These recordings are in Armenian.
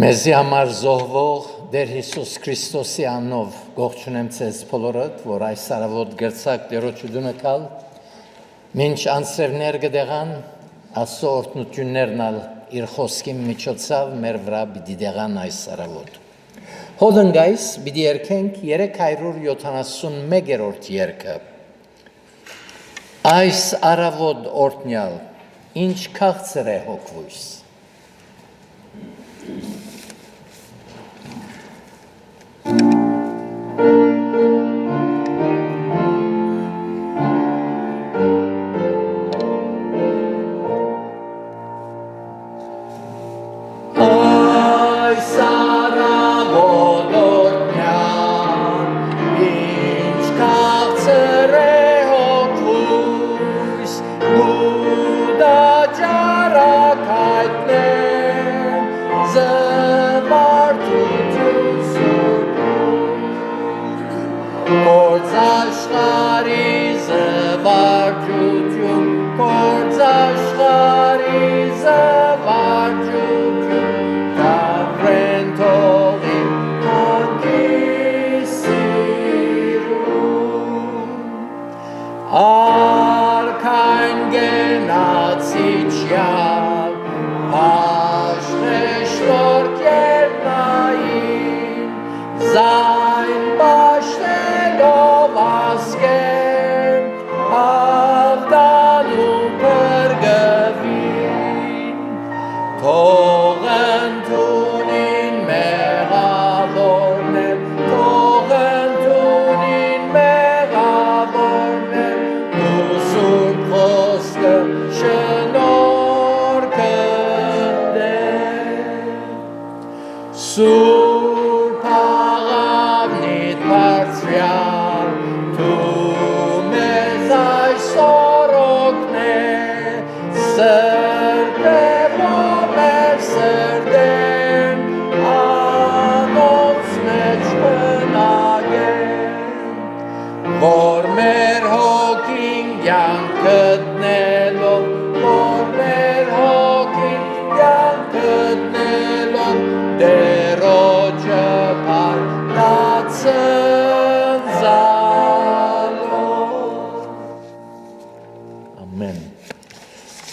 Մեզի համար զոհվող Տեր Հիսուս Քրիստոսի անունով գողջունեմ ձեզ բոլորդ, որ այս արավոտ գրծակ Տերոջուդունը կալ, մինչ անձրևներ գդեղան, Աստծո օրհնություններն ալ իր խոսքի միջոցով մեր վրա պիտի դեղան այս արավոտ։ Հոդնգայս պիտի երգենք 371-րդ երգը։ Այս արավոտ օրհնյալ, ինչ քաղցր է հոգվույս։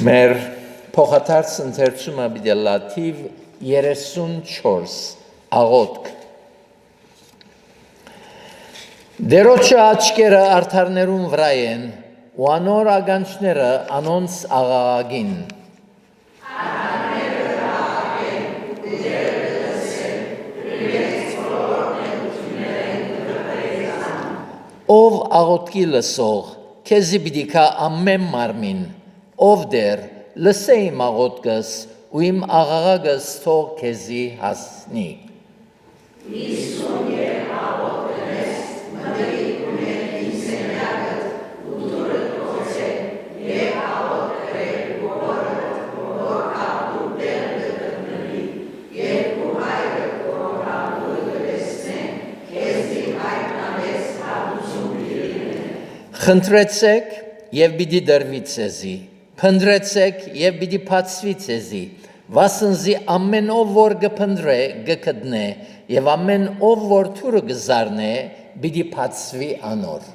Մեր փոխադարձ ընթերցումը պիտի լաթիվ 34 աղոթք։ Դերոջը աչքերը արդարներուն վրա են, ու անոր ականջները անոնց աղաղագին։ Ով աղոթքի լսող, քեզի պիտի կա ամեն մարմին, ով դեր, լսե իմ աղոթքս ու իմ աղաղակս թող քեզի հասնի։ Իսուն երբ աղոթքնես, մտի ուներ իմ սենյակդ ու դուրդ կոցեք, և աղոթքրեք ողորդ, որ կապու բերն գտնվի, և ու հայրը որ հապու գտեսնեն, քեզի հայտնավես հապություն բիրինեն։ Խնդրեցեք և պիտի դրվի ձեզի, փնտրեցեք և պիտի բացվի ձեզի, վասնզի ամեն ով որ կփնտրե կգտնե, և ամեն ով որ թուրը կզարնե, պիտի բացվի անոր։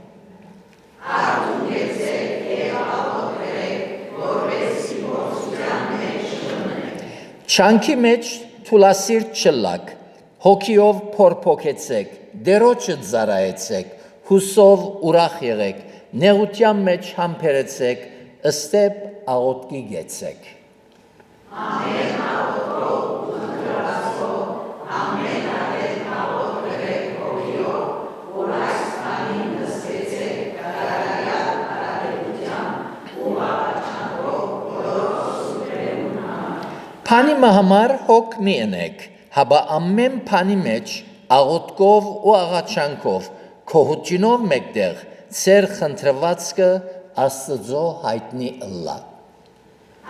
Արթուն եղեք և աղոթեք, որպեսզի փորձության մեջ չմնեք։ Չանքի մեջ թուլասիրտ չլաք, հոգիով փորփոքեցեք, դերոջը ծառայեցեք, հուսով ուրախ եղեք, նեղության մեջ համբերեցեք, ըստեպ աղոթքի գեցեք։ Ամեն աղոթքով ու ընտրվածքով, ամեն աղետ աղոթքրեք հոգիով, որ այս բանին նստեցեք կատարյալ արարողությամբ ու աղաչանքով բոլոր սուպերուն համար։ Բանի համար հոգ մի ընեք, հաբա ամեն բանի մեջ աղոթքով ու աղաչանքով, քոհությունով մեկտեղ, ձեր խնդրվածքը Աստծո հայտնի ըլլա։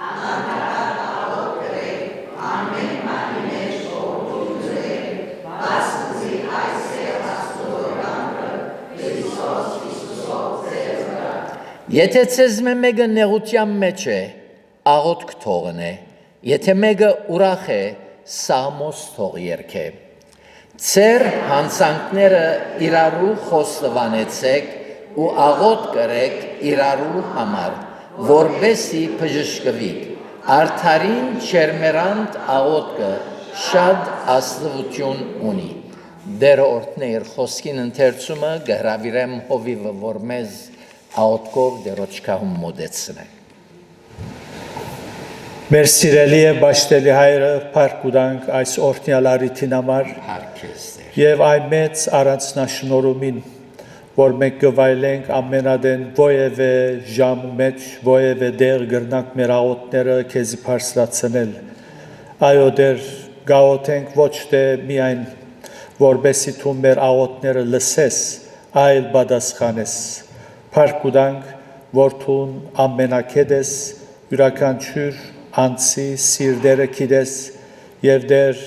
Անհատական աղոթքրեք, ամեն բանի մեջ ողջունեք, վասնզի այս է Աստծո կամքը, Քրիստոս Հիսուսով ձեզ վրա։ Եթե ձեզ մեկը նեղության մեջ է, աղոթք թողնե, եթե մեկը ուրախ է, սամոս թող երկե։ Ձեր հանցանքները իրարու խոստովանեցեք ու աղոտ կրեք իրարու համար, որբեսի բժշկվիք։ Արդարին չերմերանդ աղոտքը շատ աստվածություն ունի։ Դեր օրհներ խոսքին ընթերցումը գհրավիրեմ հովիվը, որ մեզ աղոտքով դերոջքահում մոդեցնենք։ Մեր սիրելի եւ բաշտելի հայրը փառք ունենք այս օրհնյալ առիթին համար եւ այն մեծ առանձնաշնորհումին, որ մենք գվայելենք ամենադեն ովևէ ժամ մեջ, ովևէ դեր գրնանք մեր աղոթները քեզի բարձրացնել։ Այո, դեր գաղութենք ոչ թե միայն որբեսի դու մեր աղոթները լսես, այլ պատասխանես։ Փառք ունենք, որ դու ամենակետ ես, յուրաքանչյուր անցի սիրտերը գիտես եւ դեր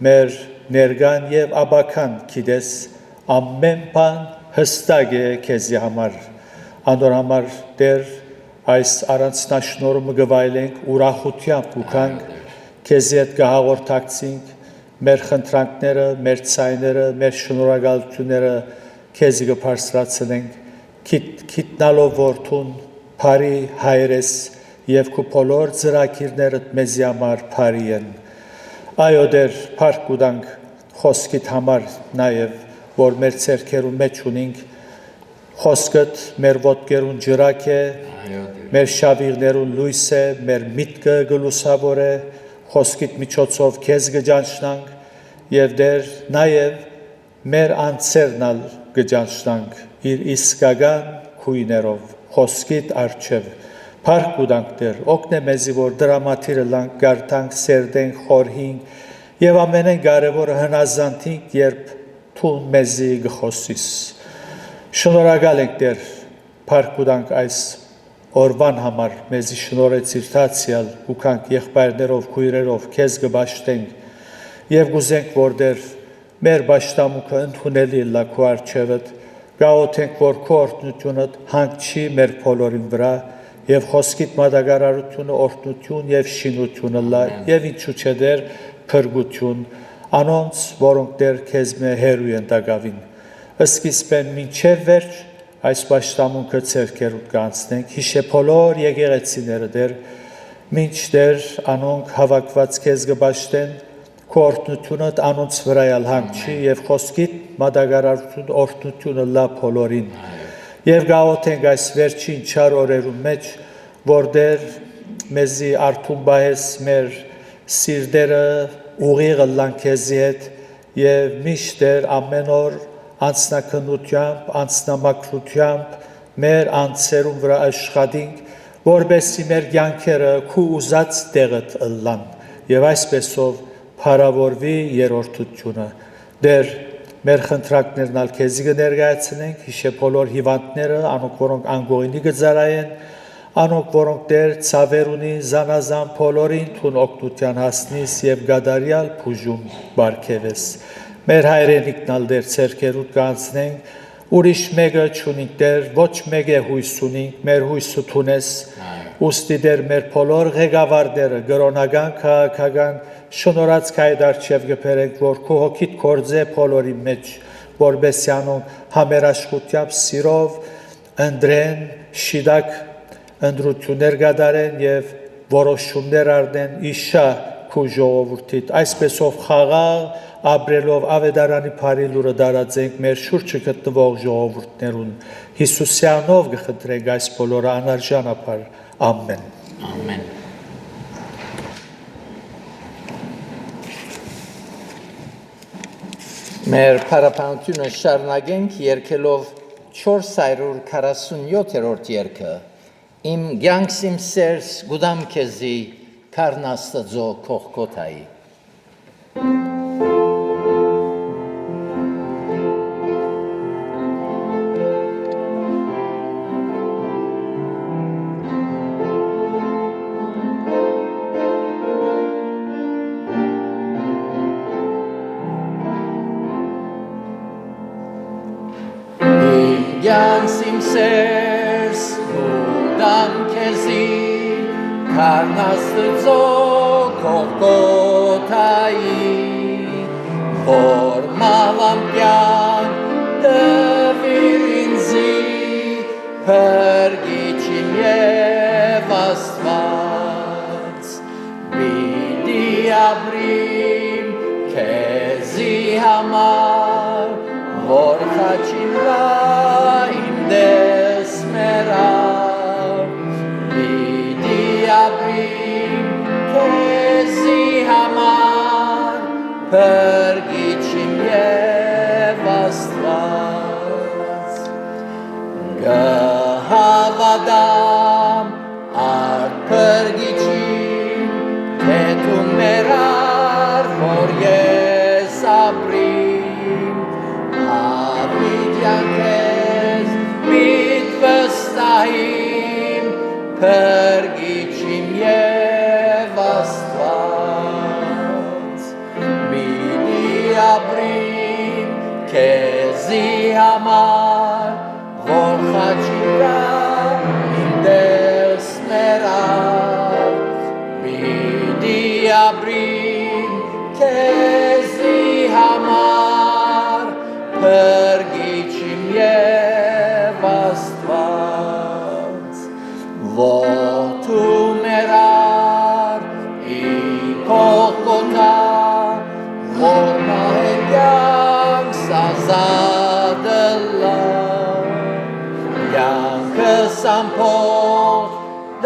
մեր ներգան եւ աբական գիտես, ամեն բան հստակ է քեզի համար։ Անոր համար դեր այս առանձնաշնորհումը գվայելենք ուրախությամբ ու կանք քեզի հետ կհաղորդակցենք մեր խնդրանքները, մեր ցայները, մեր շնորհակալությունները քեզի կբարձրացնենք գիտնալով որ դու բարի հայր ես եւ քո բոլոր ծրագիրներդ մեզի համար բարի են։ Այո, դեր փառք ունենք խոսքիդ համար նաեւ որ մեր ցերքերուն մեջ ունենք խոսքդ մեր ոտքերուն ջրակ է, մեր շավիղներուն լույս է, մեր միտքը գլուսավոր է, խոսքիդ միջոցով քեզ գճանչնանք եւ դեր նաեւ մեր անձերնալ գճանչնանք իր իսկական քույներով խոսքիդ արչեւ Փառք ունենք դեր օգնե մեզի որ դրամատիրը լանք գարտանք սերդենք խորհինք եւ ամենեն կարեւորը հնազանդենք երբ դու մեզի գխոսիս շնորհակալ ենք դեր փառք ունենք այս օրվան համար մեզի շնորհեցիր թացիալ ու կանք եղբայրներով քույրերով քեզ գբաշտենք եւ գուզենք որ դեր մեր պաշտամունքը ընդունելի լա քո արչեւդ գաղութենք որ քո օրհնությունը հանգչի մեր բոլորին վրա եւ խոսքիդ մատակարարությունը օրհնություն եւ շինությունը լա եւ ինչու՞ չէ դեր փրկություն անոնց որոնք դեր քեզ մե հերույ են տակավին սկիզբեն մինչև վերջ այս պաշտամունքը ցերկերուտ կանցնենք հիշե բոլոր եկեղեցիները դեր մինչ դեր անոնք հավաքված քեզ գբաշտեն քո օրհնությունը անոնց վրայալ հանգչի եւ խոսքիդ մատակարարություն օրհնությունը լա բոլորին Եվ գաղութենք այս վերջին չար օրերում մեջ, որ դեր մեզի արդում բայես մեր սիրդերը ուղիղը լան քեզի հետ և միշտ դեր ամեն օր անցնակնությամբ, անցնամակրությամբ մեր անձերում վրա աշխատինք, որբեսի մեր կյանքերը քու ուզած տեղդ ըլլան և այսպեսով փառավորվի երրորդությունը դեր մեր խնդրակներն ալ քեզի կներկայացնենք, հիշե բոլոր հիվանդները, անոնք որոնք անգողինի կծարայեն, անոնք որոնք դեր ցավեր ունի, զանազան բոլորին թուն օգնության հասնիս եւ գադարյալ բուժում բարգեւես։ Մեր հայրենիքն ալ դեր ցերկերուտ կանցնենք, ուրիշ մեկը չունենք դեր, ոչ մեկ է հույս ունենք, մեր հույսը թունես, ուստի դեր մեր բոլոր ղեկավարները, գրոնական, քաղաքական շնորհած քայդ արչև գբերենք, որ քո հոգիդ կործե բոլորի մեջ, որբեսի անոնք համերաշխությամբ սիրով ընդրեն, շիդակ ընդրություններ կատարեն եւ որոշումներ առնեն իշա քո ժողովրդիդ, այսպեսով խաղաղ ապրելով ավետարանի բարի լուրը դարածենք մեր շուրջը գտնվող ժողովուրդներուն Հիսուսյանով կխնդրենք այս բոլորը անարժանապար ամեն Ամեն Մեր փառապանությունը շարունակենք երկելով 447-րդ երգը Իմ կյանքս իմ սերս գուդամ քեզի քարն Աստծո կողքոթայի Կյանքս իմ սերս գուդամ քեզի քարն Աստծո Գողգոթայի որ մահվան տվիր ինձի փրկիչիմ եւ Աստված պիտի ապրիմ քեզի համար որ խաչիմ իմ դես մեռավ պիտի ապրիմ քեզի համար փրկիչիմ եւ Աստված գհավատամ արդ փրկիչին թե դու մեռար որ ես ապրիմ հավիտյան քեզ միտ վստահիմ փրկիչիմ եւ Աստված ապրիմ քեզի համար որ խաչիրա իմ դես մեռավ պիտի ապրիմ քեզի համար փրկիչիմ եւ Աստված որդու մեռար իմ Գողգոթա որ մահենյանք սազադլա յանքս ամփոփ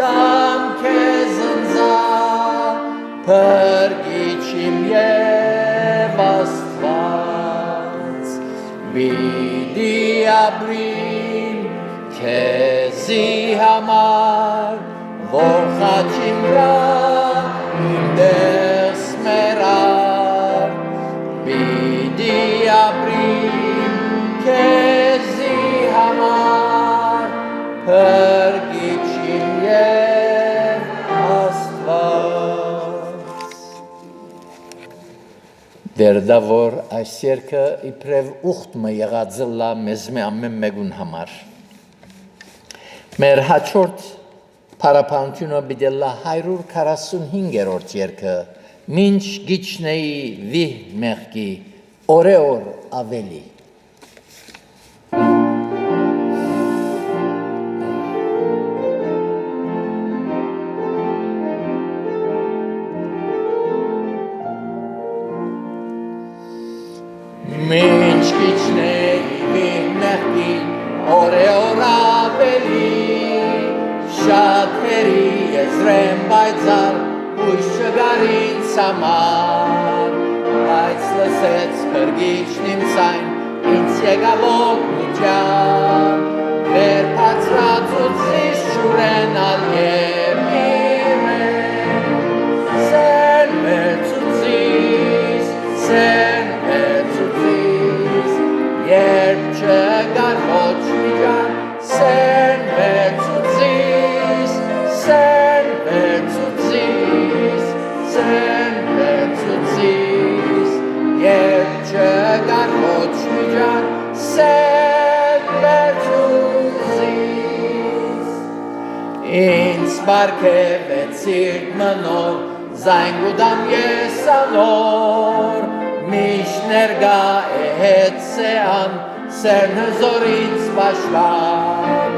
դամ քեզ ընձա փրկիչիմ եւ Աստված պիտի ապրիմ քեզի համար որ խաչիմ վրա իմ դես մեռավ պիտի ապրիմ քեզի համար փրկիչիմ եւ Աստված դերդավոր այս երգը իբրև ուխտմը եղածլա մեզ ամեն մեկուն համար մեր հաջորդ Փարապանությունը բիդելա 145-րդ երգը մինչ գիչնեի վիհ մեղքի օրեոր ավելի մինչ գիչնեի վիհ մեղքի օրեոր ավելի Շատերի եզրեմ բայցար ույս չգար ինձ համար բայց լսեց փրկիչն իմ ցայն ինձ եկավ օգնության վեր բարձրացուցիչ շուրենալ եւ իրեն սեն վերցուցիս երբ չգար ոչ միջան սեն վերցուցիս երբ չգար ոչ միջան սեն վերցուցիս ինձ բարգևեցիր մնոր զայնգուդամ ես անոր միշտ ներկա է հետ սեան սերն հզորից պաշտպան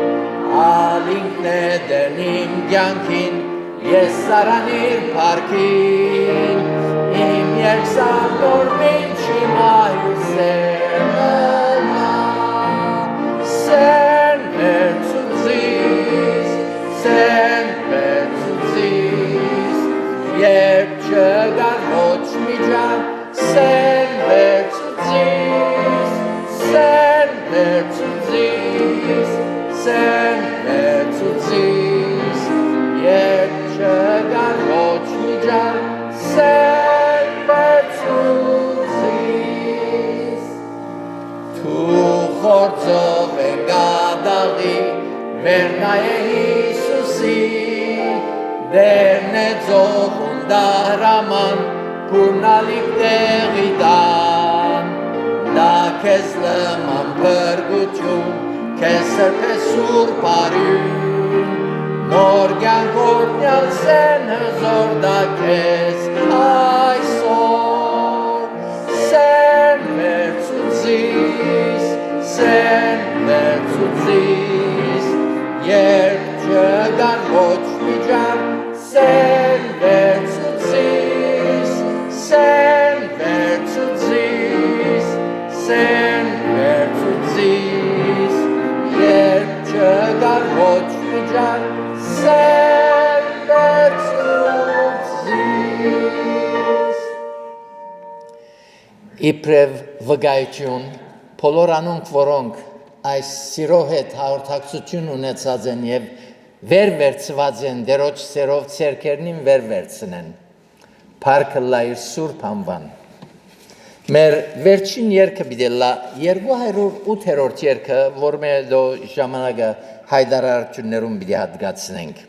ալինքն է դեն իմ կյանքին ես սարանիր փառքին իմ երկսանոր մինչ հիմայու սերնա սեն վերցուցիս երբ չգար ոչ միջան սեն վերցուցիս երբ չգար ոչ միջան սեն վերցուցիս Թու խորձով է գադաղի վեր նայե Հիսուսի դերն է ծողուն դահրաման Purnalik deridan Da kes lăman părguciun Kesăr pe surpariun Norghean օրնյալ սեն հզորդակես այսօր սեն վերցուցիս երբ չգան ոչ միջան սեն վերցուցիս երբ չգան ոչ միջան սեն վերցուցիս Իբրև վգայություն բոլոր անոնք որոնք այս սիրո հետ հաղորդակցություն ունեցած են եւ վերցված են դերոջ սերով ցերկերնին վերցնեն Փառքը լայր Սուրբ անվան Մեր վերջին երգը բիդելա 208-րդ երգը որ մեր դո ժամանակը հայդարարություններում պիտի հատկացնենք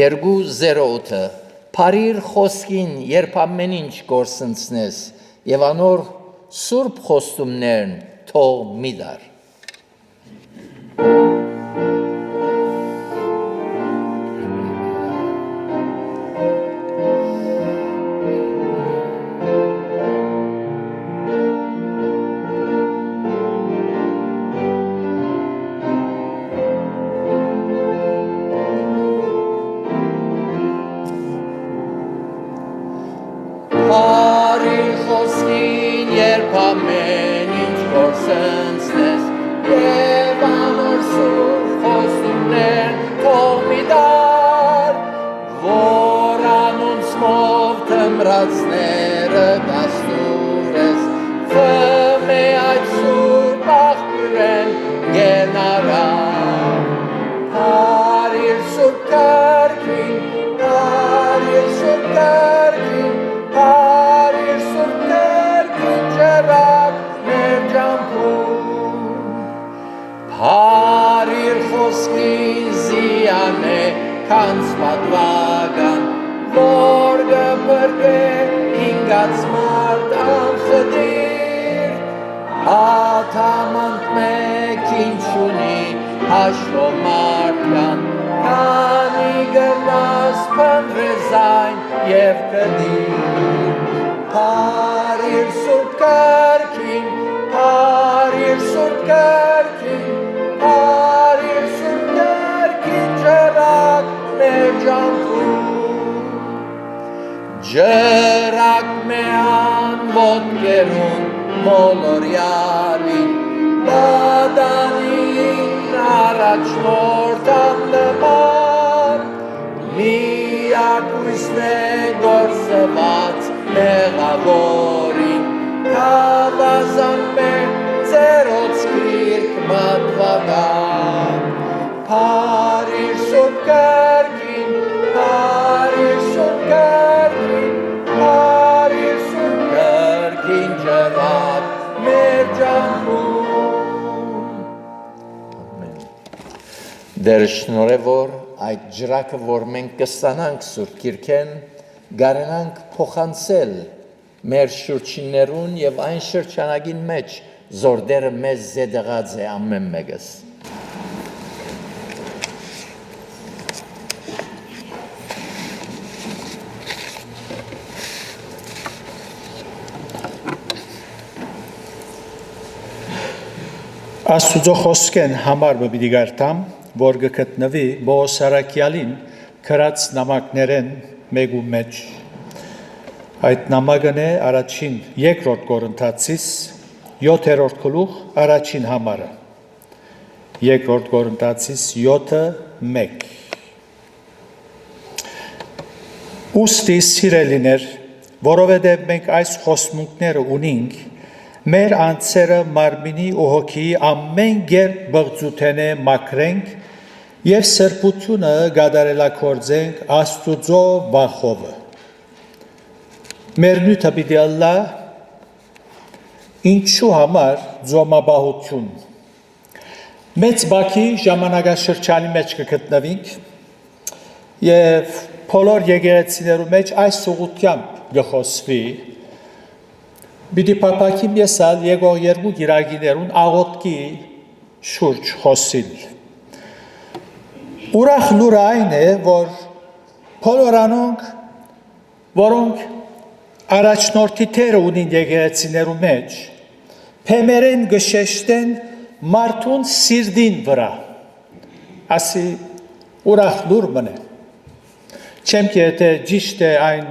208-ը Փարիր խոսքին երբ ամեն ինչ գործընծնես եւ անոր Սուրբ խոստումներն թող մի դար Փարիր խոսքին երբ ամեն ինչ գործընծնես եւ անոր Սուրբ խոստումներն թող մի դար որ անոնցմով թմրածները կաստուրես ֆմե այդ Սուրբ աղբյուրեն գենարան Փարիր Սուրբ կարգին Փարիր Սուրբ կարգին Փարիր Սուրբ կարգին ջրակ մեր ջամփում Փարիր խոսքին զիանե քանց պատվական որ գբրկե ինգած մարդ անխդիր աթամանտ մեկին չունի հաշվով մարդկան քանի գնաս փնտրեզայն եւ կդիր Փարիր Սուրբ կարգին Փարիր Սուրբ կարգին Փարիր Սուրբ կարգին ջրակ մեր ջամփում ջրակ մեան ոտքերուն մոլորյալին բադանին առաջնորդան նման միակույսն է գործված մեղավորին կավազան մեր ծերոց կիրք մատվական Փարիր Սուրբ կարգին Փարիր Սուրբ կարգին Փարիր Սուրբ կարգին ջրակ մեր ջամփում Դեր շնորհ որ այդ ջրակը որ մենք կստանանք Սուրբ Կիրքեն գարենանք փոխանցել մեր շրջիններուն եւ այն շրջանագին մեջ զորդերը մեզ զեդեղած է ամեն մեկս Աստուծո խոսքեն համար բպիտի գարտամ, որ գտնվի Բոս Արաքյալին քրած նամակներեն մեկու մեջ։ Այդ նամակն է առաջին երկրորդ Կորինթացիս 7-րդ գլուխ առաջին համարը։ Երկրորդ Կորինթացիս 7:1 Ուստի սիրելիներ, որովհետև մենք այս խոստումները ունենք, մեր անձերը մարմինի ու հոգի ամեն կերպ բղծութենե մաքրենք եւ սրբությունը գադարելակորձենք Աստուծո վախովը։ Մեր նյութը պիտի ալլա ինչու համար ձոմաբահություն։ Մեծ բակի ժամանակաշրջանի մեջ կգտնվենք եւ բոլոր եկեղեցիներու մեջ այս ուղղությամբ գխոսվի Բիդի պապակիմ եսալ եկող երկու գիրագիներուն աղոտքի շուրջ խոսիլ։ Ուրախ լուրը այն է, որ բոլոր անոնք, որոնք առաջնորդի թերը ունին եկեղեցիներու մեջ, փեմերեն գշեշտեն մարդուն սիրդին վրա, ասի ուրախ լուր մնե, չեմ կի եթե ճիշտ է այն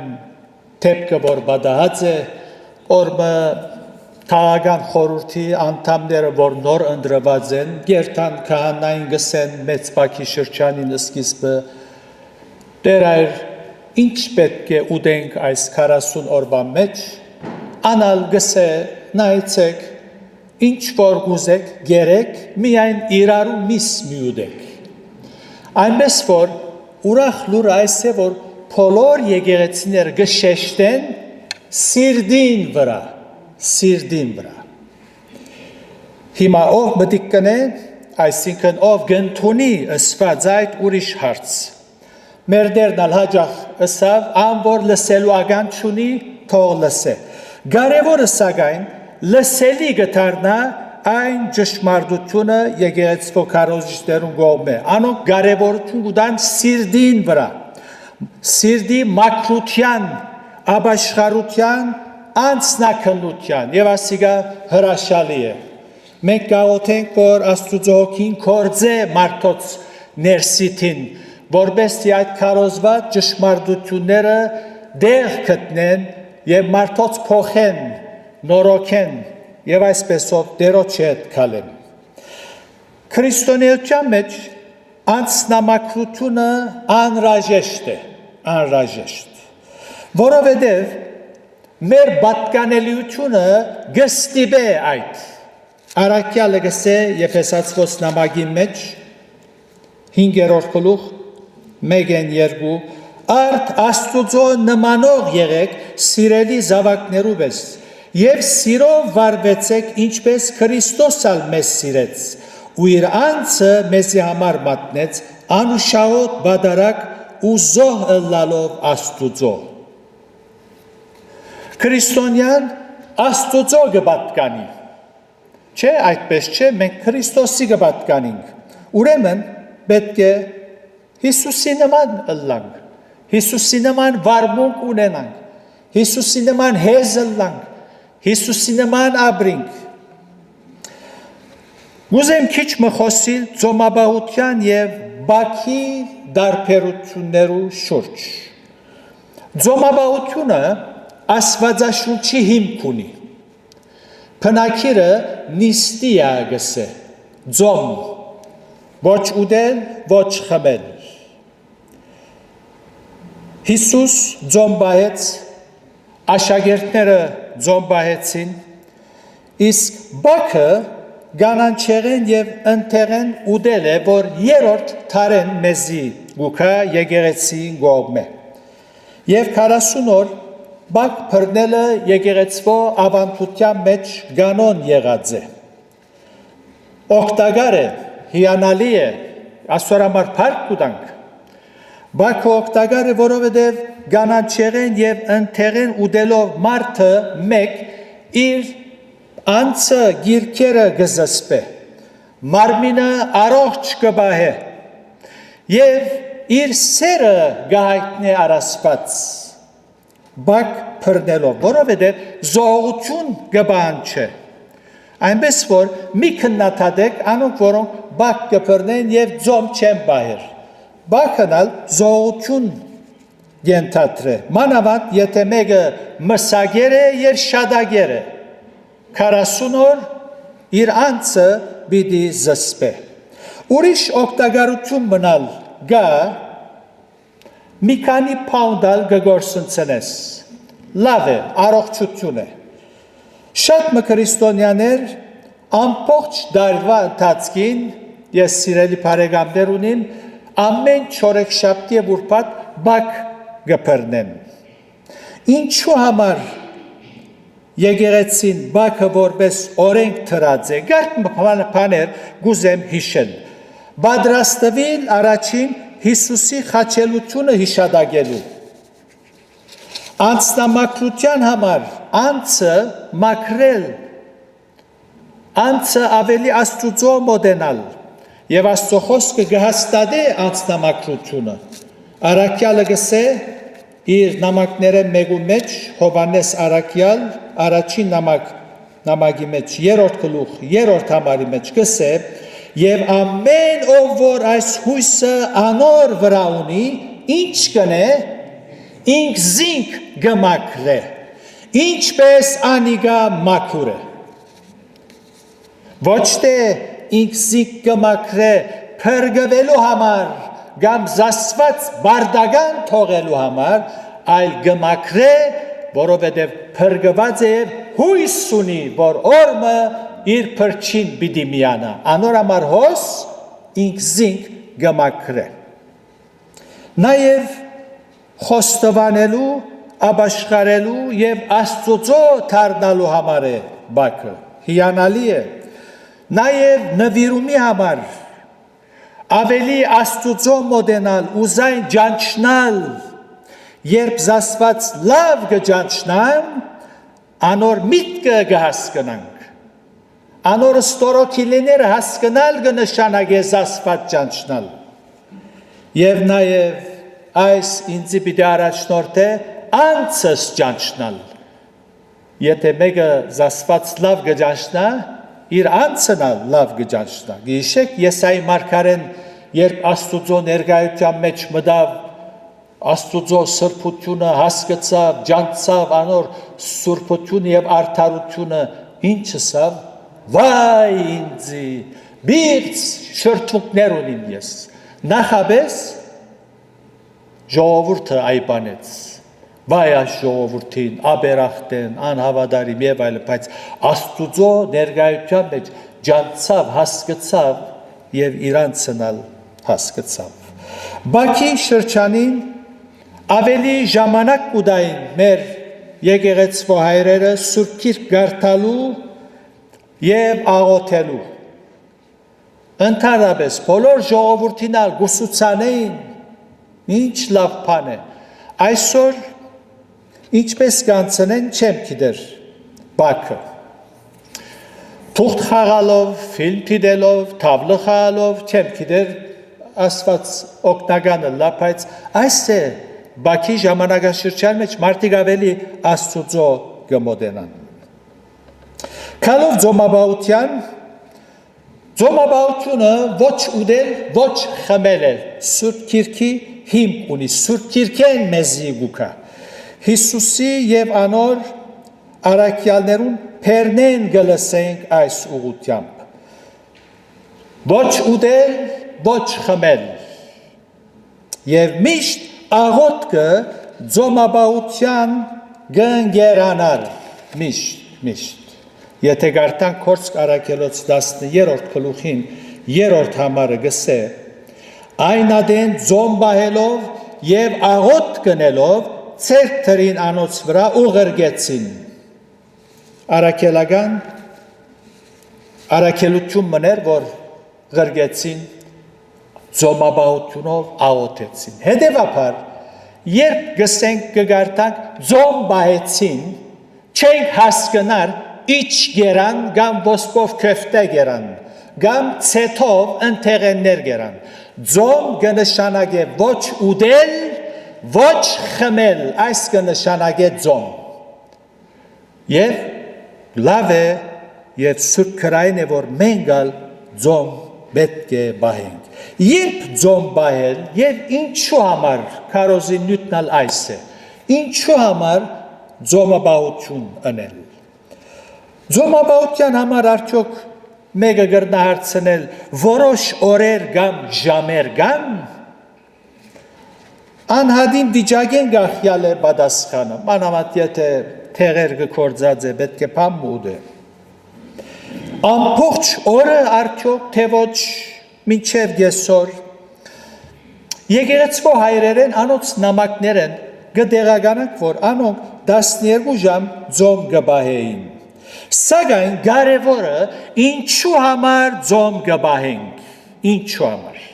թեպքը, որ բադահած է, օրմը թաղական խորհրդի անդամները, որ նոր ընդրված են, գերտան քահանային գսեն մեծ բակի շրջանին սկիզբը, դեր այր ինչ պետք է ուտենք այս 40 օրվա մեջ, անալ գսե նայեցեք, ինչ որ գուզեք, գերեք, միայն իրարու միս միուդեք։ Այնպես որ ուրախ լուրը այս է, որ բոլոր եկեղեցիները գշեշտեն սիրդին վրա, սիրդին վրա։ Հիմա ով մտիկ կնե, այսինքն ով գնթունի ըսված այդ ուրիշ հարց։ Մեր դերն ալ հաջախ ըսավ, ան որ լսելու ագան չունի, թող լսե։ Կարևորը սակայն լսելի գտարնա այն ճշմարտությունը եկեղեցու քարոզիչներուն կողմէ։ Անոնք կարևորություն կտան սիրդին վրա, սիրդի մաքրության, ապաշխարության, անձնակնության եւ ասիգա հրաշալի է։ Մենք գաղութենք, որ Աստուծո հոգին կործե մարդոց ներսիթին, որպեսզի այդ քարոզված ճշմարտությունները դեղ գտնեն եւ մարդոց փոխեն, նորոգեն եւ այսպեսով դերոջ հետ քալեն։ Քրիստոնեության մեջ անձնամաքրությունը անհրաժեշտ է, անհրաժեշտ, որովհետեւ մեր պատկանելիությունը գստիպե այդ։ Արաքյալը գսե Եփեսացոց նամակի մեջ 5-րդ գլուխ 1-2 Արդ Աստուծո նմանող եղեք սիրելի զավակներու պես եւ սիրով վարվեցեք ինչպես Քրիստոս ալ մեզ սիրեց ու իր անձը մեզի համար մատնեց անուշահոտ բադարակ ու զոհ ըլլալով Աստուծո։ Քրիստոնյան Աստուծո կպատկանի, չէ, այդպես չէ, մենք Քրիստոսի կպատկանինք, ուրեմն պետք է Հիսուսի նման ըլլանք, Հիսուսի նման վարմունք ունենանք, Հիսուսի նման հեզ ըլլանք, Հիսուսի նման ապրինք։ Ուզեմ քիչ մխոսիլ ծոմաբահության եւ բաքի դարբերություններու շուրջ։ Ծոմաբահությունը աստվածաշունչի հիմք ունի։ Փնակիրը նիստիա գսե, ծոմ, ոչ ուդել, ոչ խմել։ Հիսուս ծոմ բահեց, աշակերտները ծոմ բահեցին, իսկ բաքը գանանչեղեն եւ ընթեղեն ուդել է, որ երրորդ թարեն մեզի գուքա եկեղեցի գողմե։ Եվ 40 օր բակ բռնելը եկեղեցվո ավանդության մեջ գանոն եղած է։ Օգտակար է, հիանալի է, աստորամար փառք կուտանք։ Բաքը օգտակար է, որովհետև գանանչեղեն եւ ընթեղեն ուդելով մարդը մեկ իր անձը գիրքերը գզսպե, մարմինը առողջ կբահե եւ իր սերը գահիտնե առասպած բակ բռնելով, որովհետև զոհություն կբանչե։ Այնպես որ մի քննադատեք անոնք, որոնք բակ կբռնեն եւ ծոմ չեն բահեր։ Բակնալ զոհություն ենթադրե։ Մանավանդ եթե մեկը մսագեր է եւ շադագեր է, 40 օր իր անձը պիտի զսպե։ Ուրիշ օգտակարություն մնալ գա մի քանի պաունդալ գորսնցնես, լավ է, առողջություն է։ Շատ մկրիստոնյաներ ամբողջ դարվա ընթացքին, ես սիրելի բարեկամներ ունիմ, ամեն չորեքշաբթի եւ ուրբաթ բակ գբռնեն։ Ինչու համար եկեղեցին բակը որպես օրենք թրած է, գարկ բաներ գուզեմ հիշել։ Պատրաստվել առաջին Հիսուսի խաչելությունը հիշադակելու։ Անձնամաքրության համար անձը մաքրել, անձը ավելի Աստուծո մոտենալ եւ Աստծո խոսքը գհաստատե անձնամաքրությունը։ Արաքյալը գսե իր նամակները մեկու մեջ Հովանես Արաքյալ առաջին նամակի մեջ երրորդ գլուխ երրորդ համարի մեջ գսե եւ ամեն ով որ այս հույսը անոր վրա ունի ինչ կնե ինք զինք գմակրե ինչպես անիգա մաքուրը ոչ թե ինք զինք գմակրե փրկվելու համար կամ զասված բարդագան թողելու համար այլ գմակրե որովհետև փրկված է հույս ունի որ օրը իր փրկին պիտի միանա անոր համար հոս ինք զինք գմակրե նաև խոստովանելու ապաշխարելու եւ Աստծո դառնալու համար է բակը հիանալի է նաև նվիրումի համար ավելի Աստծո մոտենալ ուզայն ջանչնալ երբ զասված լավ գջանչնան անոր միտքը գհասկնանք անոր ստորոքիլիները հասկնալ կնշանակե զասված ջանչնալ եւ նաեւ այս ինձ պիտի առաջնորդե անցս ջանչնալ եթե մեկը զասված լավ գջանչնա իր անցնա լավ գջանչնա գիշեք Եսայի մարգարեն երբ Աստծո ներկայության մեջ մտավ Աստծո սրբությունը հասկացավ ջանցավ անոր սուրբությունը եւ արդարությունը ինչսավ վայ ինձի բիծ շրթունքներ ունիմ ես նախաբես ժողովուրդը այբանեց վայ այս ժողովուրդին աբերախտեն անհավատարիմ եւ այլ բայց Աստծո ներկայության մեջ ջանցավ հասկացավ եւ իրանցնալ հասկացավ Բաքի շրջանին ավելի ժամանակ կուտային մեր եկեղեցու հայրերը Սուրբ Գիրք գարթալու եւ աղոթելու ընդհանրապես բոլոր ժողովուրդին ալ գուսուցանեին ինչ լավ բան է այսօր ինչպես կանցնեն չեմ գիտեր Բաքը թուղթ խաղալով ֆիլմ դիտելով թավլը խաղալով չեմ գիտեր ասված օգնականը լավ բայց այս է Բաքի ժամանակաշրջանի մեջ մարդիկ ավելի Աստծո գմոդենան Քալով Ձոմաբաությունը ոչ ուդել ոչ խմել Սուրբ Գիրքի հիմք ունի Սուրբ Գիրքեն մեզի գուքա Հիսուսի եւ անոր արաքյալներուն փերնեն գլսենք այս ուղությամբ ոչ ուդել ոչ խմել եւ միշտ աղոթքը ձոմաբաության գնգերանալ միշտ եթե գարտանք Քորսկ արաքելոց 10-րդ գլուխին 3-րդ համարը գսե այն ադեն ձոմ բահելով եւ աղոթ գնելով ցերկ թրին անոց վրա ուղղեցին արաքելական արաքելություն մներ որ ղրգեցին ձոմաբահությունով աղոթեցին հետևաբար երբ գսենք կգարտանք ձոմ բահեցին չենք հասկնար իչ գերան կամ ոսկով քեֆտե գերան կամ ցեթով ընթեղեններ գերան ձոմ կնշանակե ոչ ուդել ոչ խմել այս կնշանակե ձոմ եւ լավ է եւ սուրբ քրային է որ մենք ալ ձոմ պետք է բահենք երբ ձոմ բահել եւ ինչու համար քարոզի նյութնալ այս է ինչու համար ձոմաբահություն անել Ձոմաբահության համար արդյոք մեկը գրնահարցնել որոշ օրեր կամ ժամեր կամ անհադին վիճակեն գախյալ է պատասխանը մանավանդ եթե թեղեր գործած է պետք է փամուդ է ամբողջ օրը արդյոք թե ոչ մինչև այսօր եկեղեցու հայրերեն անոնց նամակներեն գտեղականանք որ անոնք 12 ժամ ձոմ գբահեին Սակայն կարևորը ինչու համար ձոմ գբահենք ինչու համար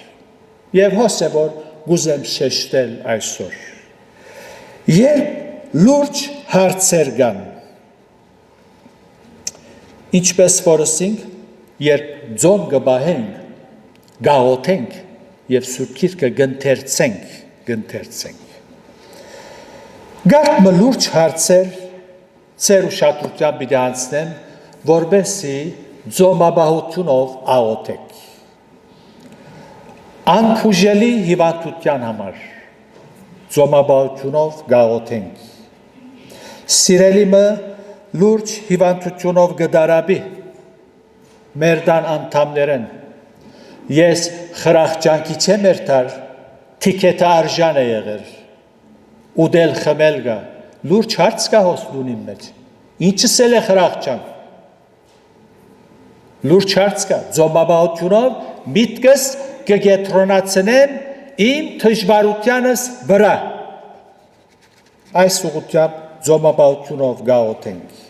եւ հոսե որ գուզեմ շեշտել այսօր երբ լուրջ հարցեր կան ինչպես որսինք երբ ձոմ գբահենք գաղոթենք եւ Սուրբ Գիրքը գընթերցենք գընթերցենք։ Գարտ մլուրջ հարցեր ծեր ուշադրությամբ պիտի անցնեմ, որպեսզի ձոմաբահությունով աղոթեք։ Անփուժելի հիվանդության համար ձոմաբահությունով գաղոթենք։ Սիրելիմը լուրջ հիվանդությունով գդարաբի մեր տան անդամներն ես խրախճանքի չեմ երթար թիքեթը արժան է եղել ուդել խմել գա լուրջ հարց կա հոսնունին մեջ ինչս էլ է խրախճանք լուրջ հարց կա ձոմաբահությունով միտքս կգետրոնացնեմ իմ թշվարությանս վրա այս ուղղությամբ ձոմաբահությունով գաղոթենք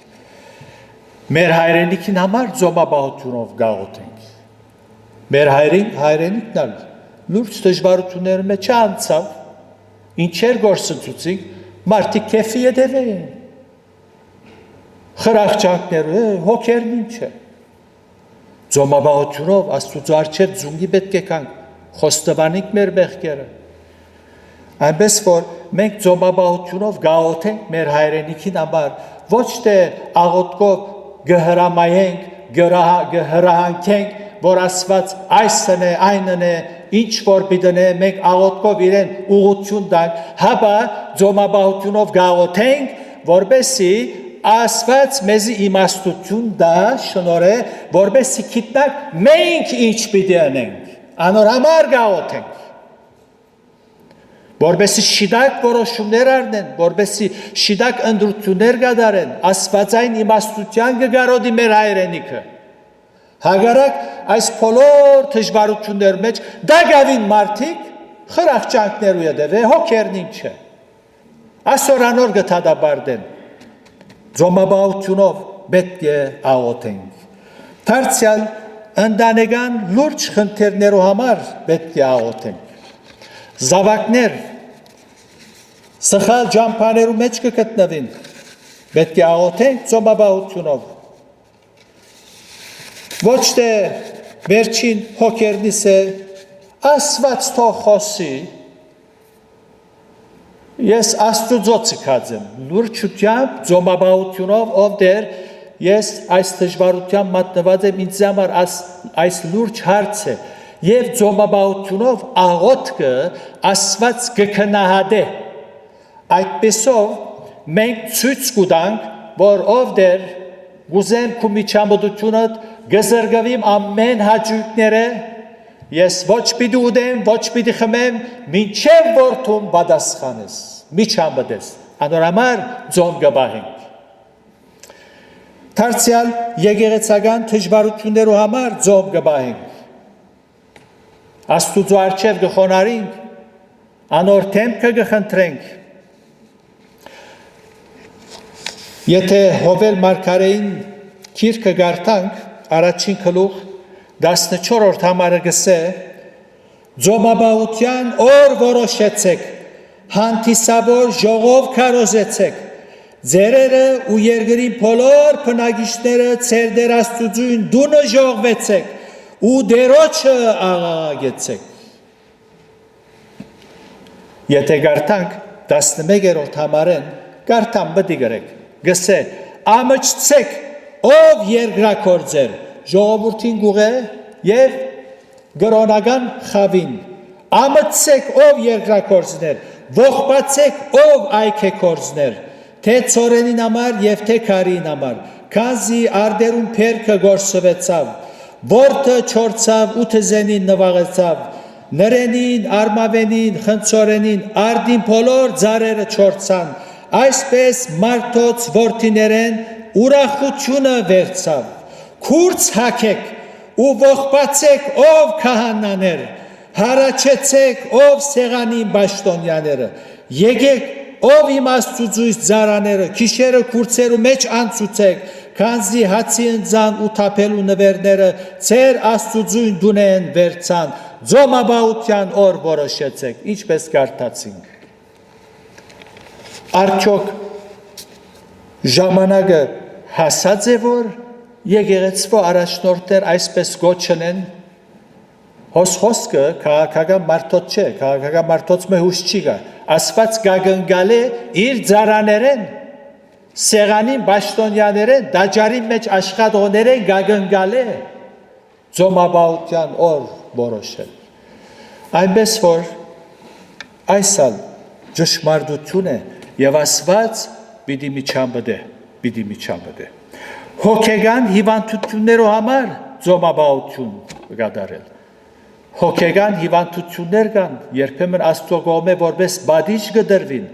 մեր հայրենիքին համար ձոմաբահությունով գաղոթենք մեր հայրենիքն ալ լուրջ դժվարությունների մեջ անցավ ինչեր գործընծուցիկ մարդիկ քեֆի եդևեն խրախճանքները հոգերն ինչ է ձոմաբահությունով աստուծո առջև ձունգի պետք է կանք խոստովանենք մեր մեղքերը այնպես որ մենք ձոմաբահությունով գաղոթենք մեր հայրենիքին համար ոչ թե աղոթքով գհրամայենք գհրահանքենք որ ասված այսն է այնն է ինչ որ պիտի մենք աղոթքով իրեն ուղղություն տանք հապա ձոմաբահությունով գաղոթենք որպեսզի ասված մեզի իմաստություն դա շնորհե որպեսզի գիտնանք մենք ինչ պիտի անենք անորամար գաղոթենք որպեսզի շիդակ որոշումներ առնեն որպեսզի շիդակ ընդրություններ կատարեն աստվածային իմաստության կգարոդի մեր հայրենիքը հագարակ այս բոլոր դժվարությունների մեջ դա գավին մարդիկ խրախճանքներու յետևե հոգերն ինչ է ասորանոր գտադաբարդեն ձոմաբահությունով պետք է աղոթենք դարձյալ ընտանեկան լուրջ խնդիրներու համար պետք է աղոթենք զավակներ սխալ ջամփաներու մեջ կգտնվին պետք է աղոթենք ձոմաբահությունով ոչ թե վերջին հոգերնիս է ասված թող խոսի ես աստուծոց կացեմ լուրջությամբ ձոմաբահությունով ով դեր ես այս դժվարությամբ մատնված եմ ինձ համար այս լուրջ հարց է եւ ձոմաբահությունով աղոթքը աստված կքնահատե այդպեսով մենք ցույց կտանք որ ով դեր գուզեմ քու միջամտությունը գզրգավիմ ամեն հաճույքները ես ոչ պիտի ուդեմ ոչ պիտի խմեմ մինչև որդում պատասխանես միջամտես անորամար ձոմ գբահենք դարձյալ եկեղեցական դժվարություններու համար ձոմ գբահենք աստուծո առջև գխոնարինք անոր թեմքը գխնդրենք եթե հովել մարգարեին քիրքը գարտանք առաջին գլուխ 14-րդ համարը գսե ձոմաբահության օր որոշեցեք հանդիսավոր ժողով քարոզեցեք ձերերը ու երկրի բոլոր բնակիչները ծեր դեր աստուծուն դունը ժողվեցեք ու դերոջը աղաղագեցեք եթե գարտանք 11-րդ համարեն գարտան բդի գրեք գսե ամճցեք ով երկրակորձեր ժողովրդին գուղե եւ գրոնական խավին ամծեք ով երկրակորձներ ողբացեք ով այքեկորձներ թե ծորենին համար եւ թե քարին համար քանզի արդերուն փերքը գործվեցավ որդը չորցավ ու թզենին նվաղեցավ նրենին արմավենին խնցորենին արդին բոլոր ծառերը չորցան այսպես մարդոց որդիներեն ուրախությունը վերցավ Քուրց հակեք ու ողբացեք ով քահանաներ հարաճեցեք ով սեղանի բաշտոնյաները եկեք ով իմաստուծույց ծառաները քիշերը քուրցերու մեջ անցուցեք քանզի հացի ընձան ու թափելու նվերները ծեր աստուծույն դունեն վերցան ձոմաբահության օր որոշեցեք ինչպես կարդացինք արդյոք ժամանակը հասած է որ եկեղեցվո առաջնորդներ այսպես գոչեն Խոսքը քաղաքական մարդոց չէ, քաղաքական մարդոց մե հուշ չի գա։ Ասված գագնգալ է իր ծառաներեն, սեղանին բաշտոնյաներեն, դաջարի մեջ աշխատողներեն գագնգալ է ձոմաբաության օր որոշել։ Այնպես որ այսալ ճշմարտություն է եւ ասված պիտի միջամբդե։ Հոգեգան հիվանդություններով համար ձոմաբաություն կդարել։ Հոգեգան հիվանդություններ կան, երբեմն Աստծո կողմէ որպես բադիժ կդրվին։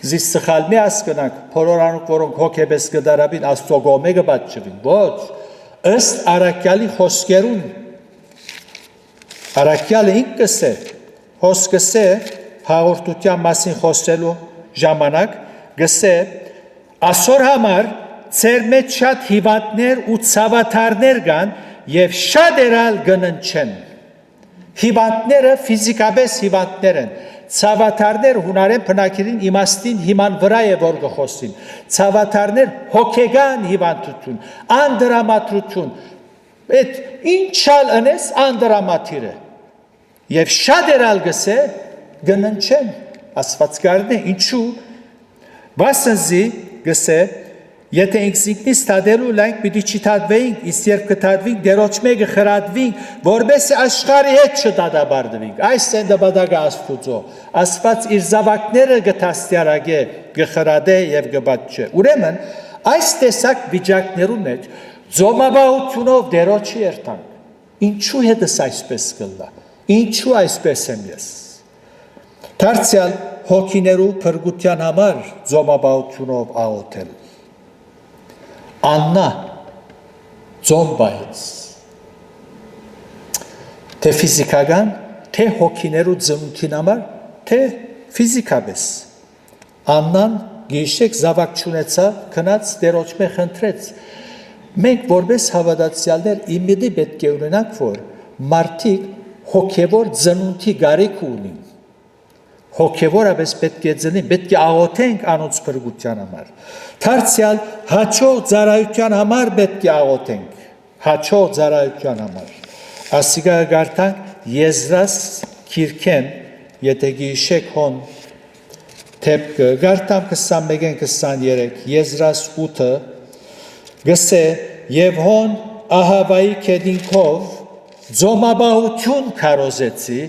Զիս սխալ մի ասկնանք, փորորանուք, որոնք հոգեպես կդարաբին Աստծո կողմէ կբաճվին։ Ոչ, ըստ Արաքյալի խոսքերուն, Արաքյալը ինքս է, խոսքս է հաղորդության մասին խոսելու ժամանակ, գսե ասոր համար ծեր մեջ շատ հիվանդներ ու ցավաթարներ կան եւ շատ երալ գննչեն։ Հիվանդները ֆիզիկապես հիվանդներ են, ցավաթարներ հունարեն բնակերին իմաստին հիման վրա է որ գխոսին, ցավաթարներ հոգեգան հիվանդություն, անդրամատրություն, այդ ինչալ ընես անդրամատիր է, եւ շատ երալ գսե գննչեն, ասված կարն է, ինչու, բասնզի գսե, եթե ինքսինքնից թադելու լայնք պիտի չթադվեինք, իսկ երբ կթադվինք, դերոջ մեկը խրադվինք, որբեսի աշխարի հետ չդադաբարդվինք, այս են դբադագը աստուծո, ասված իր զավակները գտաստյարագե, գխրադե և գբատչե, ուրեմն, այս տեսակ վիճակներու մեջ, ձոմաբահությունով դերոջի երթանք, ինչու հետս այսպես կլա, ինչու այսպես եմ ես, դարձյալ հոգիներու փրկության համար ձոմաբահությունով աղոթել, Աննա ձոմ բայեց, թե ֆիզիկական, թե հոգիներու ծնունդին համար, թե ֆիզիկապես, Աննան գիշեք զավակ չունեցավ, քնած դերոջմե խնդրեց, մենք որպես հավատացյալներ իմիդի պետք է ունենանք, որ մարդիկ հոգևոր ծնունդի գարիք ունին, հոգևորապես պետք է ծնին, պետք է աղոթենք անոնց փրկության համար, դարձյալ հաճող ծառայության համար պետք է աղոթենք, հաճող ծառայության համար, ասիկա գարտանք Եզրաս քիրքեն, եթե գիշեք հոն թեպքը, գարտամ 21-23, Եզրաս 8-ը, գսե և հոն ահավայի կեդինքով ձոմաբահություն կարոզեցի,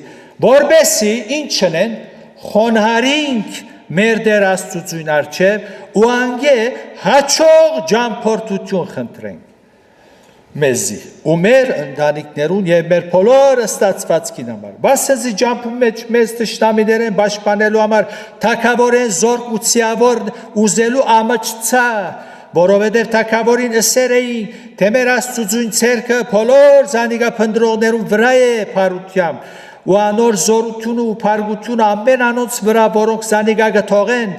որբեսի ինչն են խոնհարինք մեր դեր աստուծույն արջև ու անգե հաճող ճամփորդություն խնդրենք մեզի ու մեր ընտանիքներուն եւ մեր բոլոր ստացվածքին համար բասեզի ճամփում մեջ մեզ տշնամիներ են պաշտպանելու համար թակավորեն զորք ու ցիավոր ուզելու ամճցա որովհետև թակավորին ըսեր էին թե մեր աստուծույն ցերկը բոլոր զանիգա փնդրողներուն վրա է փարությամբ ու անոր զորությունը ու փարգությունը ամեն անոնց վրա որոնք զանիգա գթողեն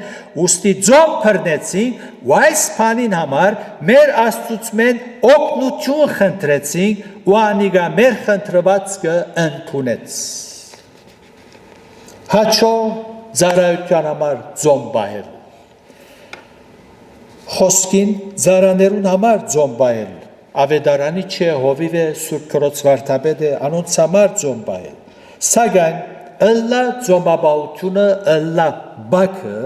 ուստի ձոմ փռնեցին ու այս բանին համար մեր աստծուծմեն օգնություն խնդրեցին ու անիգա մեր խնդրվածքը ընդունեց հաճո ծառայության համար ձոմ բայել խոսքին ծառաներուն համար ձոմ բայել ավետարանի չէ հովիվ է Սուրբ Քրոց վարդապետ է անոնց համար ձոմ բայել Սակայն ըլլա ձոմաբահությունը ըլլա բակը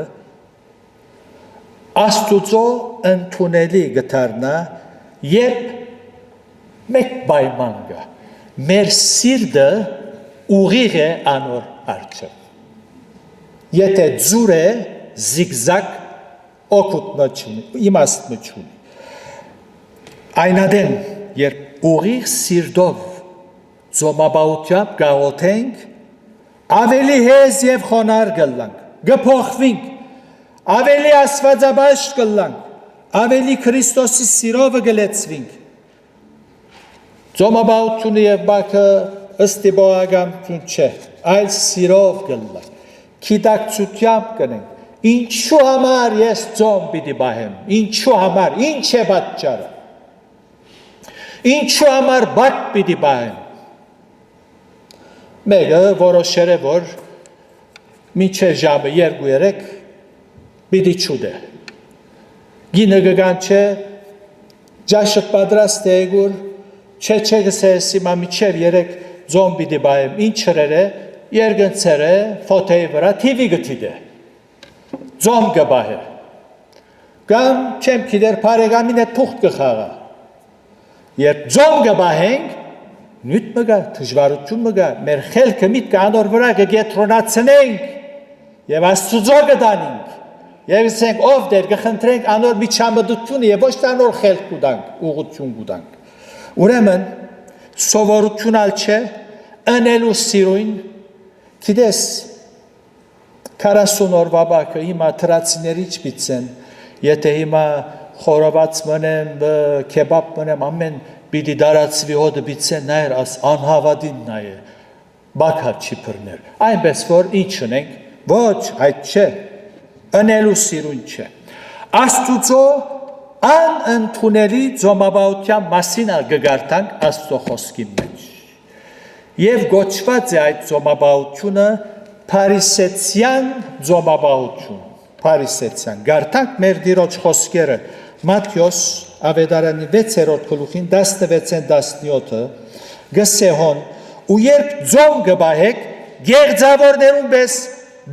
աստուծո ընդունելի գտարնա երբ մեկ պայման կա մեր սիրտը ուղիղ է անոր առջև եթե ձուր է զիգզակ օգուտ մչունի իմաստ մչունի այնադեն երբ ուղիղ սիրտով Ձոմաբահությամբ գաղոթենք, ավելի հեզ և խոնար գլանք, գփոխվինք, ավելի աստվածաբաշտ գլանք, ավելի Քրիստոսի սիրովը գլեցվինք։ Ձոմաբահությունը և բակը ըստի բողագամություն չէ, այլ սիրով գլանք, գիտակցությամբ կնենք, ինչու համար ես ձոմ պիտի բահեմ, ինչու համար, ինչ է պատճառը, ինչու համար բակ պիտի բահեմ, Մեկը որոշեր է, որ մինչև ժամը 2-3 պիտի չուդե։ Գինը գգան չէ, ջաշըտ պատրաստ է եգուր, չէ գսես իմա մինչև 3 ձոմ պիտի բայեմ, ինչ չրերը, երգնցերը, ֆոթեի վրա, թիվի գտիդե, ձոմ գբահե, կամ չեմ կիդեր պարեգամին էտ պուղտ գխաղա, երբ ձոմ գբահենք, նույտ մգա, թժվարություն մգա, մեր խելքը միտ կանոր վրա գետրոնացնենք, և աստուծո գդանինք, և ասենք ով դեր գխնդրենք անոր միջամդությունը և ոչ տանոր խելք կուդանք, ուղություն կուդանք, ուրեմն, սովորություն ալ չէ, ընելու սիրույն, կիդես, 40 օրվա բակը հիմա թրացիների չպիցեն, եթե հիմա խորոված մնեմ, կեբապ մնեմ, ամեն պիտի դարացվի հոդը պիցեն նայր, աս անհավադին նայ է, բակա չի պրներ, այնպես որ ինչ ունենք, ոչ, այդ չէ, ընելու սիրույն չէ, աստուծո անընդունելի ձոմաբահության մասին գգարտանք աստծո խոսքի մեջ և գոչված է այդ ձոմաբահությունը փարիսեցյան ձոմաբահություն, փարիսեցյան, գարտանք մեր դիրոջ խոսքերը, Մատթեոս ավետարանի 6-րդ գլուխին 16-17-ը գսեհոն ու երբ ձոմ գբահեք գեղձավորներուն պես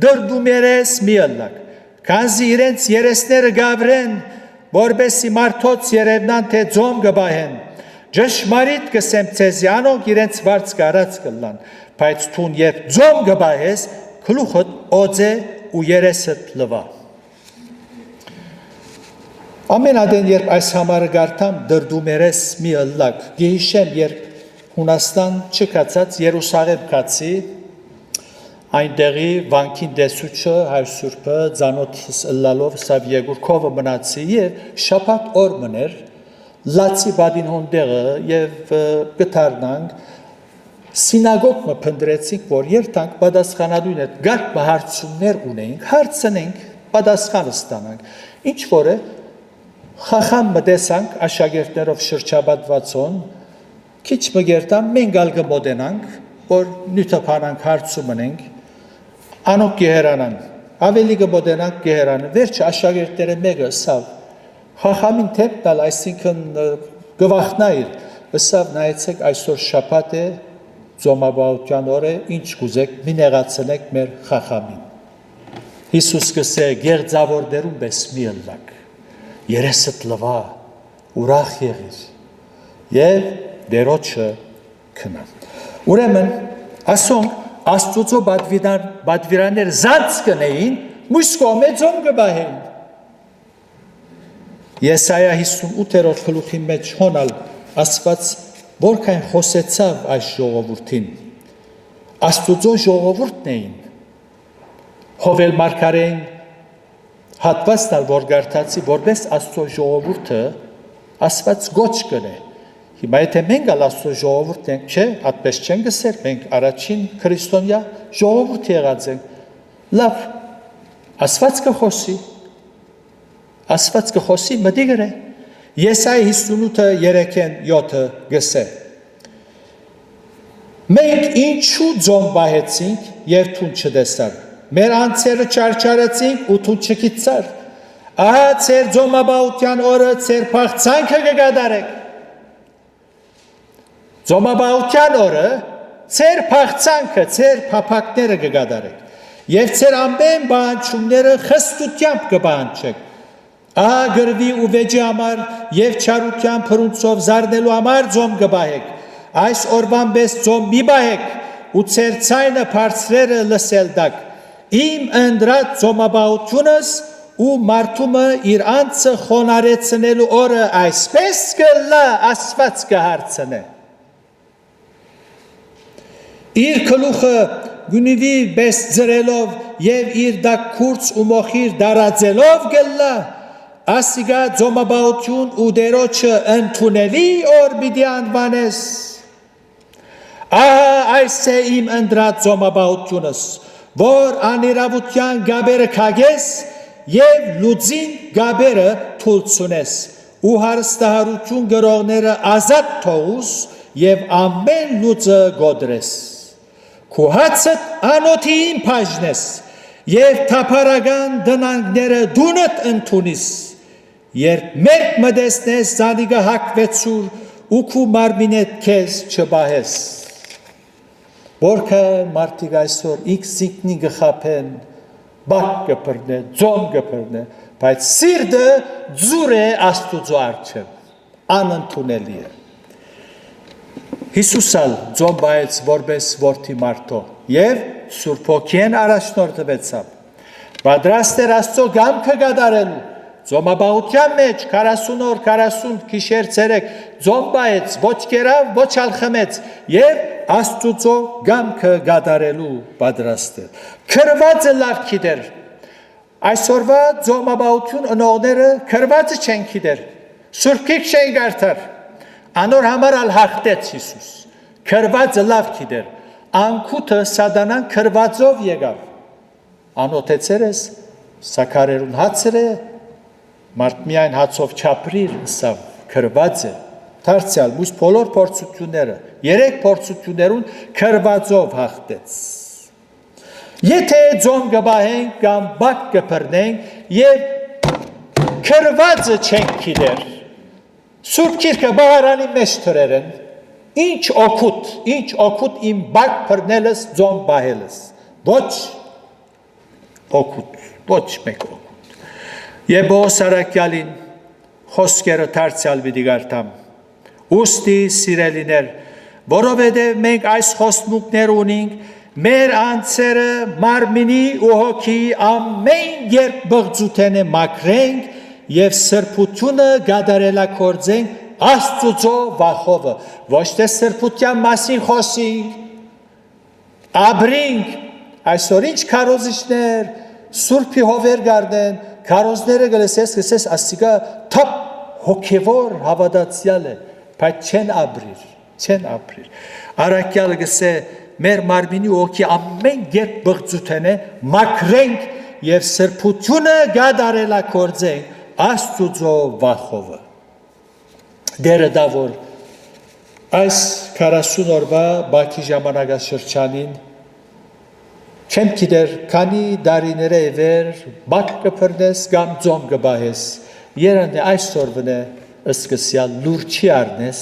դրդումերես մի ըլլակ, քանզի իրենց երեսները գավրեն, որբեսի մարդոց երևնան թե ձոմ գբահեն, ճշմարիտ կսեմ ցեզի անոնք իրենց վարձ կարած կլան, բայց թուն երբ ձոմ գբահես, գլուխդ օձե ու երեսդ լվա։ Ամենադեն երբ այս համարը գարտամ դրդումերես մի ըլլակ, գեհիշեմ երբ Հունաստան չկացած Երուսաղեմ կացի, այնտեղի վանքին դեսուչը հայր սուրբը ձանոթս ըլլալով սավ եգուրքովը մնացի և շապատ օր մներ, լացի բադին հոնդեղը և գտարնանք, սինագոգ մը պնդրեցինք, որ երտանք բադասխանադույն էտ գարկ հարցումներ ունեինք, հարցնենք, բադասխանը ստանանք, ինչ որ է, խախամ մը դեսանք աշագերտներով շրջաբադվածոն, քիչ մը գերտան մենք ալ գմոդենանք, որ նյութը պանանք հարցում ընենք, անոք գեհերանան, ավելի գմոդենանք գեհերանան, վերջը աշագերտները մեկը սավ, խախամին թեպ տալ, այսինքն գվախնայր, սավ նայեցեք այսօր շապատ է, ձոմաբահության օր է, ինչ կուզեք, մի նեղացնեք մեր խախամին։ Հիսուս կսե գեղձավորներում բես մի ըլլակ, երեսըտ լվա, ուրախ եղիր, և դերոչը կնան։ Ուրեմն, ասոնք աստուծո բադվիրաններ զանց կնեին, մույս կոմե ձոմ գբահեն։ Եսայա 58-րդ գլուխի մեջ հոնալ ասված որքան խոսեցավ այս ժողովուրդին, աստուծո ժողովուրդն էին, հովել մարգարեին հատված տալ, որ գարտացի, որպես աստծո ժողովուրդը ասված գոչ կնե, հիմա եթե մենք ալ աստծո ժողովուրդ ենք, չէ, այդպես չեն գսեր, մենք առաջին քրիստոնյա ժողովուրդ եղած ենք, լավ, ասված կխոսի, մտի գրե, Եսայա 58:3-7 գսե, մենք ինչու ձոմ բահեցինք և թուն չդեսար, մեր անձերը չարչարեցինք ու թուն չկիցար, ահա ծեր ձոմաբահության օրը ծեր փախցանքը կգադարեք, Ձոմաբահության օրը ծեր փախցանքը, ծեր փափակները կգադարեք և ծեր ամեն բանջումները խստությամբ կբանջեք, ահա գրվի ու վեճի համար և չարության փրունցով զարնելու համար ձոմ կբահեք, այս օրվան պես ձոմ մի բահեք ու ծեր ցայնը բարձրերը լսել դակ, իմ ընդրած ձոմաբահությունս ու մարդումը իր անձը խոնարեցնելու օրը այսպես կլա ասված կհարցնե։ Իր գլուխը գունիվի պես ձրելով և իր դակքուրց ու մոխիր դարաձելով գլլա, ասիգա ձոմաբահություն ու դերոչը ընդունելի օր պիտի անվանես։ Ահա այս է իմ ընդրած ձոմաբահությունս, որ անիրավության գաբերը քագես և լուծին գաբերը թուլցունես, ու հարստահարություն գրողները ազատ թողուս և ամեն լուծը գոդրես։ Քուհացդ անոթին բաժնես և թափառական դնանքները դունդ ընդունիս, երբ մերկ մտեսնես զանիգը հակվեցուր ու քու մարմինեդ քեզ չբահես։ Որքան մարդիկ այսօր ինքնի գխափեն, բակ կպրնե, ձոմ կպրնե, բայց սիրտը ձուր է Աստուծո առջև, անընդունելի է։ Հիսուսալ ձոմ բայեց որպես որդի մարդո և Սուրբ Հոգին առաջնորդվեցավ։ Պատրաստ էր Աստծո կամքը կատարելու։ Ձոմաբաղության մեջ 40 օր 40 գիշեր ցերեկ ձոմ բայեց, ոչ կերավ, ոչ ալխմեց և Աստուծո կամքը կատարելու պատրաստ էր։ Քրվածը լավ գիտեր։ Այսօրվա ձոմաբաղություն ընողները քրվածը չեն գիտեր։ Սուրբ Գիրք չեն կարդար։ Անոր համար ալ հաղթեց Հիսուս։ Քրվածը լավ գիտեր։ Անքութը սատանան քրվածով եկավ։ Անոթեցեր ես, սակարերուն հացր է, մարդ միայն հացով չապրիր, սա քրված է, դարձյալ մուս բոլոր փորձությունները, 3 փորձություններուն քրվածով հաղթեց։ Եթե ձոմ կբահենք կամ բակ կփռնենք և քրվածը չենք գիտեր, Սուրբ Գիրքը բահարանի մեջ թրեր են, ինչ օգուտ իմ բակ փռնելս ձոմ բահելս, ոչ օգուտ, ոչ մեկ օգուտ։ Եվ Պողոս առաքյալին խոսքերը դարձյալ պիտի կարդամ։ Ուստի սիրելիներ, որովհետև մենք այս խոստմունքներ ունենք, մեր անձերը մարմինի ու հոգի ամեն երբ բղծութենը մաքրենք և սրբությունը կատարելագործենք Աստուծո վախովը, ոչ թե սրբության մասին խոսենք, ապրենք, այսօր ինչ քարոզիչներ, սուրբի հովեր գարդեն, քարոզները գլսես ասիկա թափ հոգևոր հավատացյալ է, բայց չեն ապրիր։ Առաքյալը գսե մեր մարմինի հոգի ամեն երբ բղծութեն է մաքրենք և սրբությունը կատարելագործենք Աստուծո վախովը։ Դերը դա որ այս 40 օրվա Բաքի ժամանակաշրջանին չեմ գիտեր քանի դարիները վեր բակ կփռնես կամ ձոմ կբահես երանը այսօրվն է սկսյալ լուրջի առնես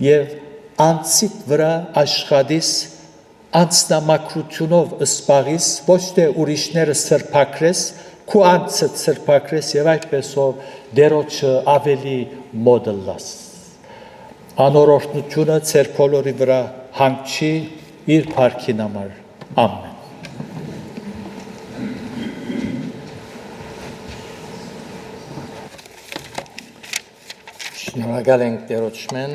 և անցիդ վրա աշխատիս անձնամաքրությունով սպաղիս ոչ թե ուրիշները սրբակրես քու անձը սրբակրես և այդպեսով դերոջը ավելի մոդլլաս անորոշնությունը ծեր բոլորի վրա հանգչի իր փառքին համար ամեն Շնորհակալ ենք Տերոջմեն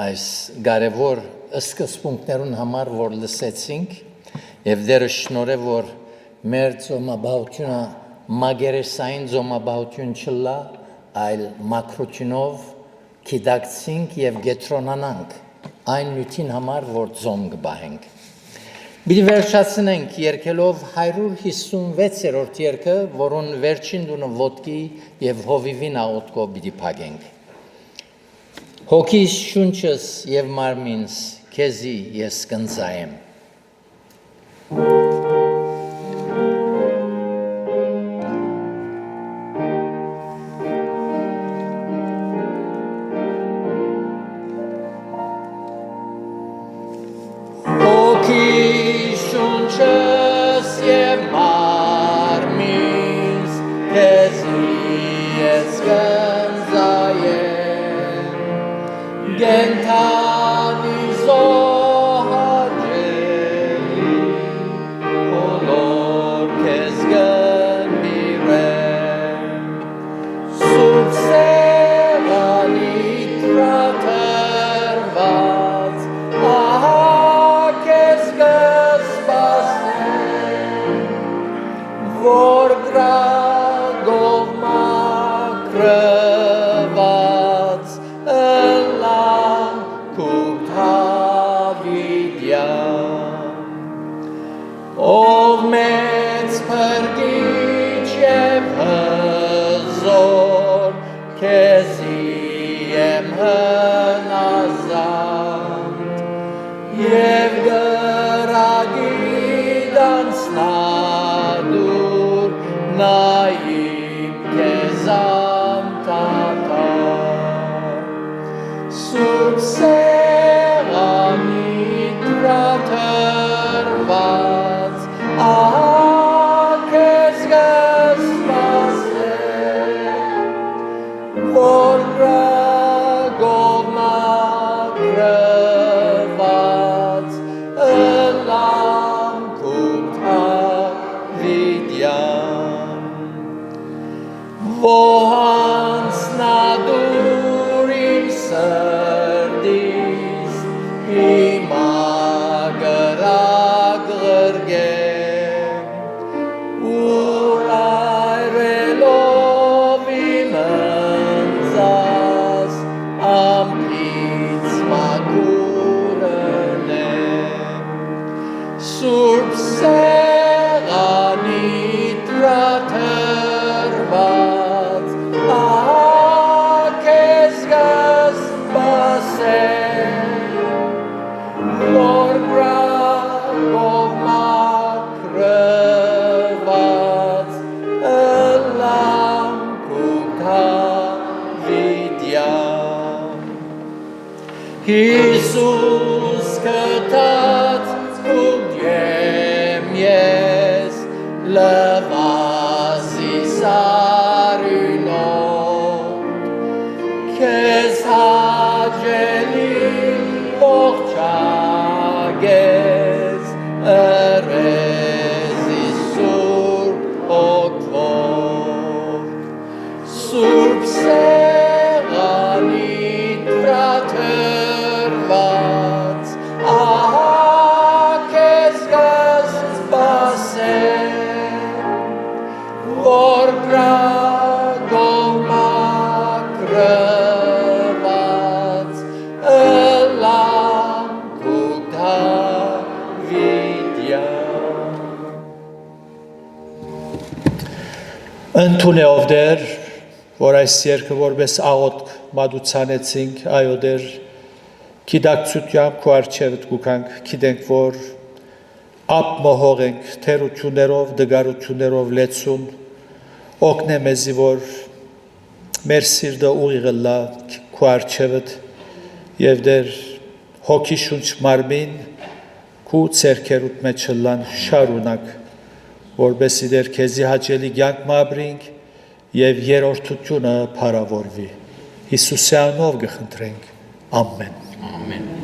այս կարևոր սկզբունքներուն համար որ լսեցինք եւ դերը շնորհե որ մեր ծոմաբաղությունը մագերեսային ծոմաբաղություն չլա այլ մակրությունով կիդակցինք եւ գետրոնանանք այն նյութին համար որ ծոմ կբահենք Բիդի վերջացնենք երկելով 156-րդ երգը որոնց վերջին դունը ոտքի եւ հովիվին աղոթքով բիդի փագենք Հոգիս շունչս եւ մարմինս քեզի ես կնծայեմ Հոգիս շունչս եւ մարմինս քեզի ես կնծայեմ Gentani zohajei, olor kezgen mirem, subseranit ratervaz, aha kezges basem, vor gragov makrevaz, Ով մեծ փրկիչ եւ հզոր քեզի եմ հնազանդ եւ գրագիտ անցնադուր նայիմ քեզ անտակար Սուրբ սեղանիդ վրատը Vohandsnadur im srdis, ima graglergem, urai relov im enzas, ampits magurnem, surb seranit ratervat, ahkezgas basem, vor bragov makrvat, elam kuka vidyam. Jesus cătat cugiem yes, lăvazi sarunot, kes hageli porchages, erezi surb okvor, surb seranit fratervat, ahkezgas basem, vor bragov makrvat, elam kuka vidyam. Ընդունեով դեր, որ այս երկը որպես աղոտ մատուցանեցինք, այո դեր, գիտակցությամբ քո առջևդ կուքանք, գիտենք, որ ապ մոհող ենք թերություններով, դգարություններով լեցուն, օգնե մեզի, որ մեր սիրտը ուղիղը լա քո առջևդ եւ դեր հոգի շունչ մարմին քու ցերքերուտ մեջ լան շարունակ, որբեսի դեր քեզի հաճելի կյանք մաբրինք եւ երրորդությունը փառավորվի։ Հիսուսի անունով գխնդրենք։ Ամեն։ Amen.